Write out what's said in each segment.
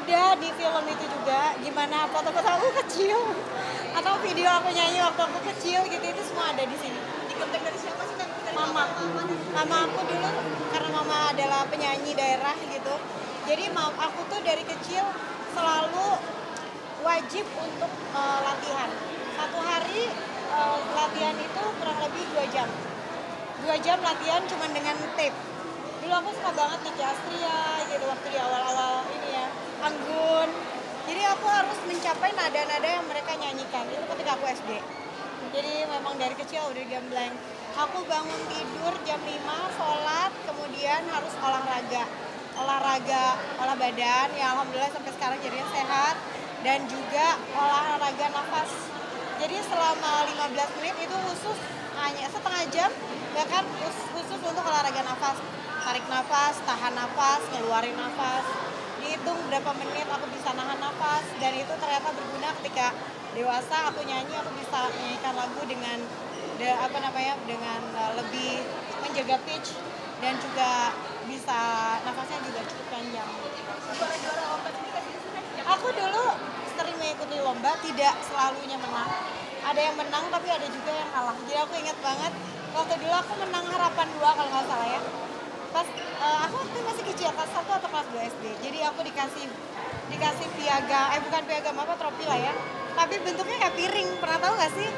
ada di film itu juga, gimana foto-foto aku kecil atau video aku nyanyi waktu aku kecil gitu, itu semua ada di sini. Dikontak dari siapa sih kan? Dari Mama, mama. mama aku dulu karena mama adalah penyanyi daerah gitu. Jadi aku tuh dari kecil selalu wajib untuk latihan. Satu hari latihan itu kurang lebih 2 jam. 2 jam latihan cuma dengan tape. Dulu aku suka banget Nicky Astria gitu waktu di awal-awal ini ya, Anggun. Jadi aku harus mencapai nada-nada yang mereka nyanyikan. Itu ketika aku SD. Jadi memang dari kecil udah gamblang. Aku bangun tidur jam 5, sholat, kemudian harus olahraga. Olah badan, ya alhamdulillah sampai sekarang jadinya sehat. Dan juga olahraga nafas. Jadi selama 15 menit itu khusus hanya setengah jam, bahkan khusus untuk olahraga nafas. Tarik nafas, tahan nafas, ngeluarin nafas. Dihitung berapa menit aku bisa nahan nafas, dan itu ternyata berguna ketika dewasa aku nyanyi, aku bisa menyanyikan lagu dengan dengan lebih menjaga pitch dan juga bisa nafasnya juga cukup panjang. Juara-juara lomba ini kan biasanya Aku dulu sering mengikuti lomba, tidak selalunya menang. Ada yang menang tapi ada juga yang kalah. Jadi aku ingat banget waktu dulu aku menang Harapan 2 kalau nggak salah ya. Pas aku waktu masih kecil, kelas 1 atau kelas 2 SD. Jadi aku dikasih piagam, bukan piagam apa, trofi lah ya. Tapi bentuknya kayak piring. Pernah tahu nggak sih?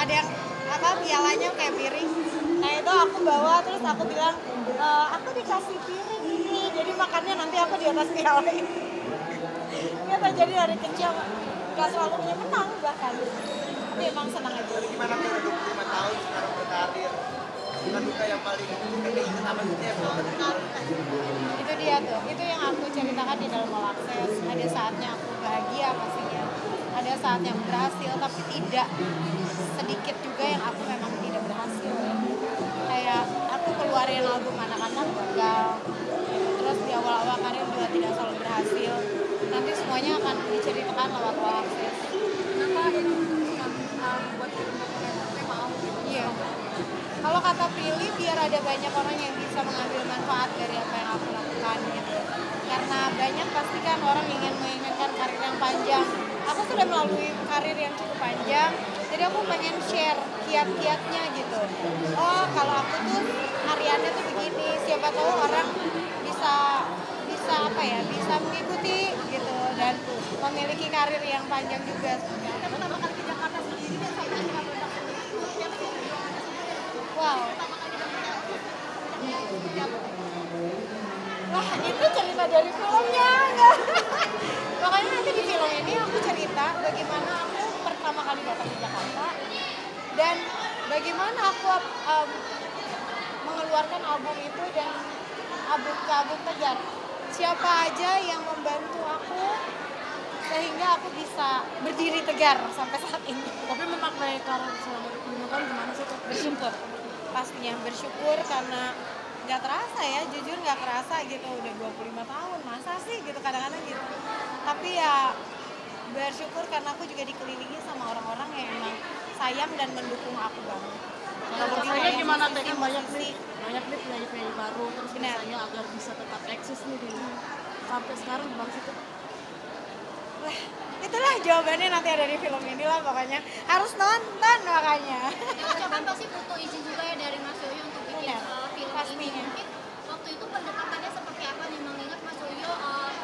Ada yang pialanya kayak piring. Nah itu aku bawa, terus aku bilang aku dikasih piring ini. Jadi makannya nanti aku di atas piala ini. Ini terjadi dari kecil, gak selalu punya menang bahkan. Tapi emang senang aja. Jadi gimana tuh udah 25 tahun sekarang berkarir? Bukan duka yang paling keinget apa sih yang belum berkarir? Itu dia tuh, itu yang aku ceritakan di dalam All Access. Ada saatnya aku bahagia pastinya, ada saatnya aku berhasil, tapi tidak sedikit juga yang aku memang tidak berhasil. Kayak aku keluarin album anak-anak gagal, terus di awal-awal karir juga tidak selalu berhasil. Nanti semuanya akan diceritakan lewat All Access. kenapa ini buat film dokumenter mau gitu? Iya. Kalau kata Prilly, biar ada banyak orang yang bisa mengambil manfaat dari apa yang aku lakukan gitu. Karena banyak pasti kan orang menginginkan karir yang panjang. Aku sudah melalui karir yang cukup panjang, jadi aku pengen share kiat-kiatnya gitu. Oh, kalau aku tuh hariannya tuh begini, siapa tahu orang bisa mengikuti gitu dan memiliki karir yang panjang juga. Kita pertama kali ke Jakarta sendiri dan sampai akhirnya meledak sendiri. Siapa sih perjuangannya sendiri? Wow. Pertama kali dapat siapa? Wah, itu cerita dari filmnya, enggak? Makanya nanti di film ini aku cerita bagaimana aku pertama kali datang ke Jakarta dan bagaimana aku mengeluarkan album itu dan album Tegar. Siapa aja yang membantu aku sehingga aku bisa berdiri tegar sampai saat ini. Tapi memaknai karir selama 25 tahun gimana sih tuh? Bersyukur, pastinya bersyukur karena nggak terasa ya, jujur nggak kerasa gitu, udah 25 tahun, masa sih gitu kadang-kadang gitu. Tapi ya bersyukur karena aku juga dikelilingi sama orang-orang yang emang sayang dan mendukung aku banget. Kalau rasanya gimana teh? Kan banyak nih penyanyi baru, terus Benar. misalnya agar bisa tetap eksis nih di sampai sekarang gimana sih tuh? Wah, itulah jawabannya nanti ada di film ini lah, pokoknya harus nonton makanya. Ya, kan pasti butuh izin juga ya dari Mas Yoyo untuk bikin Benar, film pastinya. ini. Mungkin waktu itu pendekatannya seperti apa nih, mengingat Mas Yoyo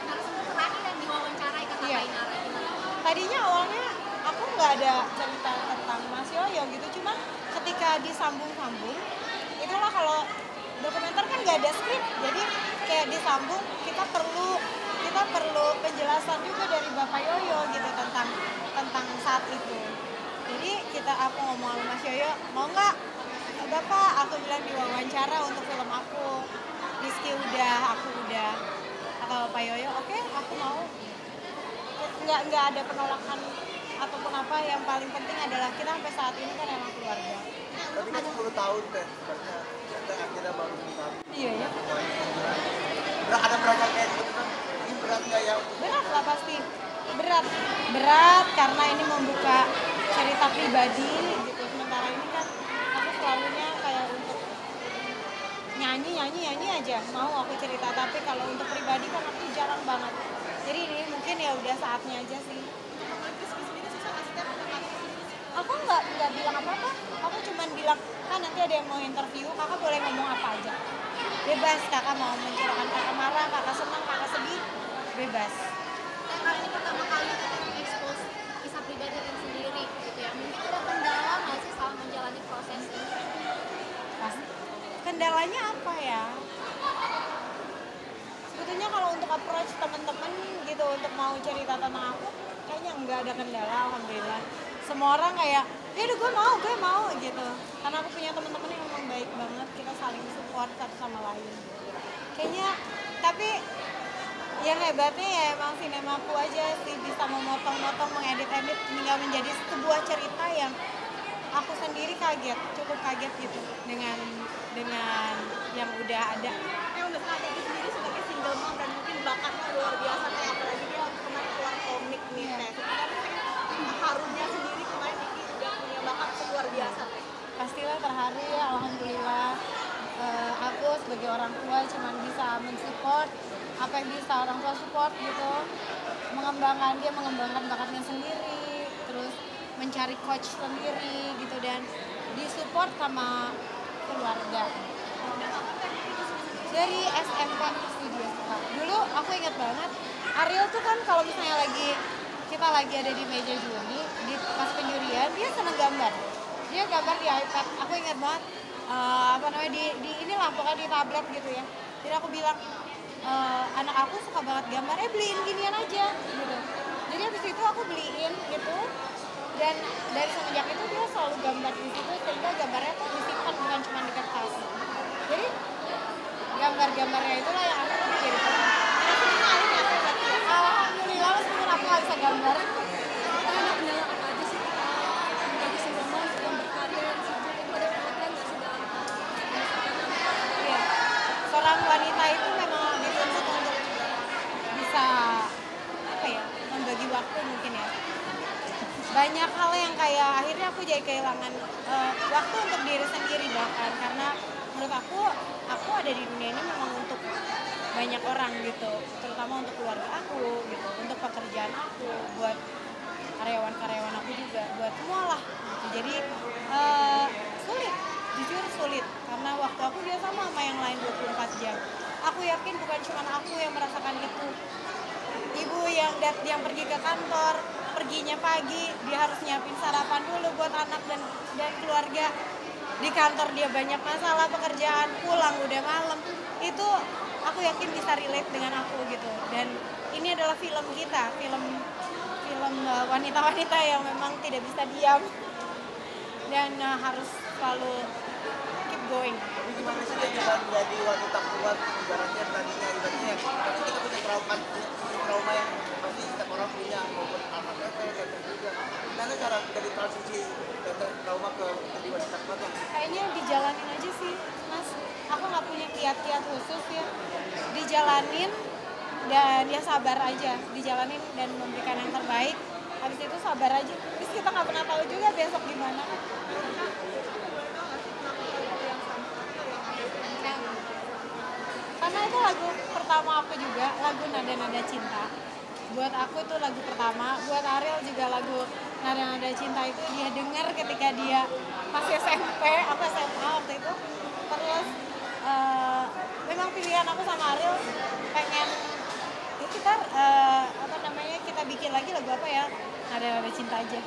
narasumber terakhir yang diwawancarai kata Iya. Kainara gimana? Tadinya awalnya aku nggak ada cerita tentang Mas Yoyo gitu, cuma ketika disambung-sambung, itulah kalau dokumenter kan nggak ada skrip, jadi kayak disambung, kita perlu penjelasan juga dari Bapak Yoyo gitu tentang saat itu. Jadi aku ngomong sama Mas Yoyo, mau nggak Bapak, aku bilang diwawancara untuk film aku, Rizky udah, aku udah, kata Bapak Yoyo, oke, aku mau. Nggak ada penolakan ataupun apa, yang paling penting adalah kita sampai saat ini kan emang keluarga. Tapi kan 10 tahun teh, sebenarnya kita akhirnya baru mengetahui. Iya ya. Ada berapa kayak gitu kan? Ini berat nggak ya? Berat lah pasti, berat karena ini membuka cerita pribadi gitu. Sementara ini kan aku selalunya kayak untuk nyanyi aja mau aku cerita, tapi kalau untuk pribadi kan aku jarang banget. Jadi ini mungkin ya udah saatnya aja sih. Aku nggak bilang apa-apa. Aku cuma bilang, nanti ada yang mau interview, kakak boleh ngomong apa aja. Bebas, kakak mau menceritakan kakak marah, kakak senang, kakak sedih, bebas. Dan kali ini pertama kali kita expose kisah pribadi dan sendiri gitu ya. Mungkin ada kendala nggak sih saat menjalani proses ini? Pasti. Kendalanya apa ya? Sebetulnya kalau untuk approach teman-teman gitu untuk mau cerita tentang aku, kayaknya nggak ada kendala, alhamdulillah. Semua orang kayak, ya udah gue mau gitu. Karena aku punya teman-teman yang memang baik banget, kita saling support satu sama lain. Kayaknya, tapi yang hebatnya ya emang sinemaku aja sih bisa memotong-motong, mengedit-edit hingga menjadi sebuah cerita yang aku sendiri kaget, cukup kaget gitu dengan yang udah ada. Yang udah Kak Diki sendiri sebagai single mom dan mungkin bakatnya luar biasa kayak apalagi dia kemarin keluar komik nih teh. Sebenarnya harunya sendiri kemarin Diki udah punya bakat luar biasa teh. Pastilah terharu ya, alhamdulillah. Aku sebagai orang tua cuman bisa mensupport apa yang bisa orang tua support gitu, mengembangkan bakatnya sendiri, terus mencari coach sendiri gitu dan disupport sama keluarga. Dari SMP sih dia suka. Dulu aku inget banget, Ariel tuh kan kalau misalnya kita lagi ada di meja juri, di pas penjurian, dia seneng gambar. Dia gambar di iPad. Aku inget banget di inilah pokoknya di tablet gitu ya. Jadi aku bilang, anak aku suka banget gambar, beliin ginian aja gitu. Jadi habis itu aku beliin gitu. Dan dari semenjak itu dia selalu gambar di situ sehingga gambarnya tuh disimpan bukan cuma di kertas. Jadi gambar-gambarnya itulah yang aku bikin. Alhamdulillah meskipun aku nggak bisa gambar. Ada kendala apa aja sih bagi single mom yang berkarya dan sibuk itu ada perhatian nggak sih dalam Iya. Seorang wanita itu memang dituntut untuk bisa membagi waktu mungkin ya. Banyak hal yang kayak akhirnya aku jadi kehilangan waktu untuk diri sendiri bahkan karena menurut aku ada di dunia ini memang untuk banyak orang gitu, terutama untuk keluarga aku gitu, untuk pekerjaan aku, buat karyawan-karyawan aku juga, buat semua lah gitu. Jadi sulit, jujur sulit karena waktu aku dia sama yang lain 24 jam. Aku yakin bukan cuma aku yang merasakan itu. Ibu yang pergi ke kantor, perginya pagi, dia harus nyiapin sarapan dulu buat anak dan keluarga. Di kantor dia banyak masalah pekerjaan, pulang udah malam. Itu aku yakin bisa relate dengan aku gitu. Dan ini adalah film kita, film wanita-wanita yang memang tidak bisa diam dan harus selalu keep going. Ini gimana sih dia bisa menjadi wanita kuat ibaratnya ibaratnya karena kita punya trauma yang pasti setiap orang punya maupun anak teteh juga. Gimana cara dari transisi dari trauma ke jadi wanita kuat yang Kayaknya dijalanin aja sih, Mas. Aku nggak punya kiat-kiat khusus ya. Dijalanin dan ya sabar aja. Dijalanin dan memberikan yang terbaik. Habis itu sabar aja. Terus kita nggak pernah tahu juga besok gimana. Karena itu lagu pertama aku juga, lagu Nada-Nada Cinta. Buat aku itu lagu pertama, buat Ariel juga lagu Nada-Nada Cinta itu dia dengar ketika dia masih SMP, aku SMA waktu itu. Terus memang pilihan aku sama Ariel pengen ya kita kita bikin lagi lagu apa ya, Nada-Nada Cinta aja.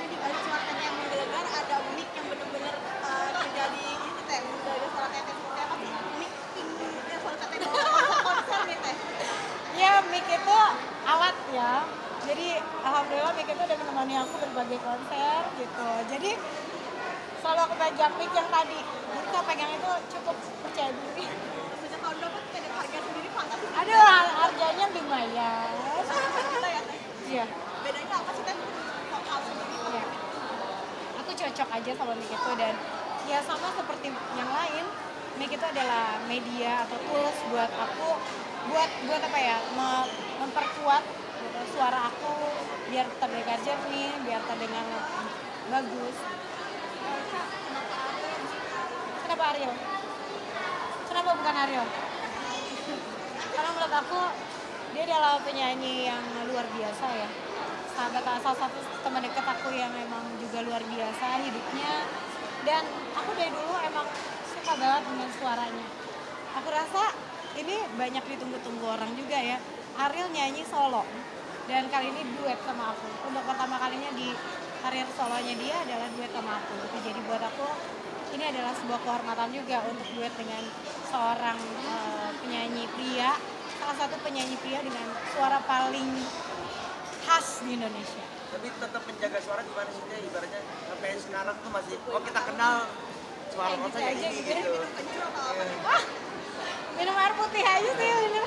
Jadi balik suaranya yang menggelegar ada mic yang benar-benar terjadi ini teh menggelegar suara teteh seperti apa sih mic yang suara teteh bawa konser nih teh. Ya mic itu alat ya. Jadi alhamdulillah mic itu udah menemani aku berbagai konser gitu. Jadi selalu aku pegang mic yang tadi. Jadi kalau pegang itu cukup percaya diri. Sejak tahun berapa tuh teh harga sendiri fantasi Aduh harganya lumayan. kita ya teh. Iya. Bedanya apa sih teh vokal sendiri? Iya. Aku cocok aja sama mic itu dan ya sama seperti yang lain, mic itu adalah media atau tools buat aku buat apa ya memperkuat gitu, suara aku biar terdengar jernih, biar terdengar bagus. Kenapa Ariel? Kenapa bukan Ariel? Karena menurut aku Dia adalah penyanyi yang luar biasa ya. Salah satu teman dekat aku yang emang juga luar biasa hidupnya. Dan aku dari dulu emang suka banget dengan suaranya. Aku rasa ini banyak ditunggu-tunggu orang juga ya. Ariel nyanyi solo dan kali ini duet sama aku. Untuk pertama kalinya di karir solonya dia adalah duet sama aku. Jadi buat aku ini adalah sebuah kehormatan juga untuk duet dengan seorang penyanyi pria, salah satu penyanyi pria dengan suara paling khas di Indonesia. Tapi tetap menjaga suara gimana sih Teh? Ibaratnya sampai sekarang tuh masih, oh kita kenal suara Rosa Kayak yang gitu ini aja gitu. Ah, minum air putih aja sih bener.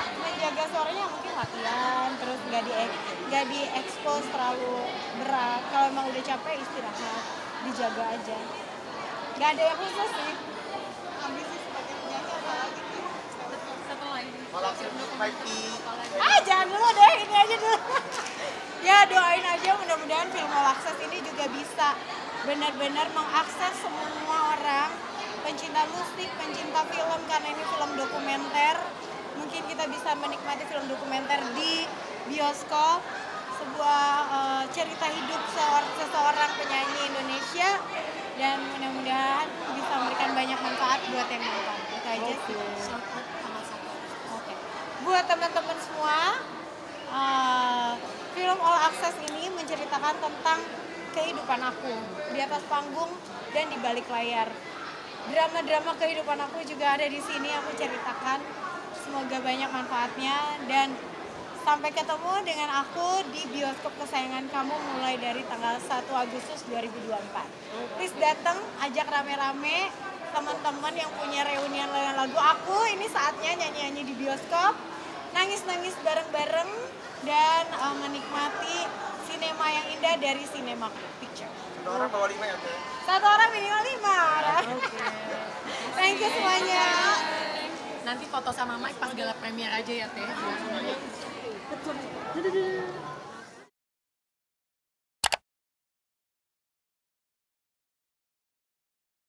Menjaga suaranya mungkin latihan, terus nggak diekspos terlalu berat. Kalau emang udah capek istirahat, dijaga aja. Nggak ada yang khusus sih. Ambisi sebagai penyanyi apa lagi nih? Setelah ini Malah Spikey, Jangan dulu deh, ini aja dulu. Ya doain aja mudah-mudahan film All Access ini juga bisa benar-benar mengakses semua orang, pencinta musik, pencinta film, karena ini film dokumenter. Mungkin kita bisa menikmati film dokumenter di bioskop, sebuah cerita hidup seseorang penyanyi Indonesia, dan mudah-mudahan bisa memberikan banyak manfaat buat yang nonton. Itu aja sih. shout out tanggal 1. Oke. Buat teman-teman semua, film All Access ini menceritakan tentang kehidupan aku di atas panggung dan di balik layar. Drama-drama kehidupan aku juga ada di sini aku ceritakan. Semoga banyak manfaatnya dan sampai ketemu dengan aku di bioskop kesayangan kamu mulai dari tanggal 1 Agustus 2024. Please datang, ajak rame-rame teman-teman yang punya reunian lagu aku. Ini saatnya nyanyi-nyanyi di bioskop, nangis-nangis bareng-bareng dan menikmati sinema yang indah dari Cinema Picture. satu orang bawa 5 ya Teh? Satu orang minimal 5. Thank you semuanya. Nanti foto sama Mike pas gala premier aja ya Teh.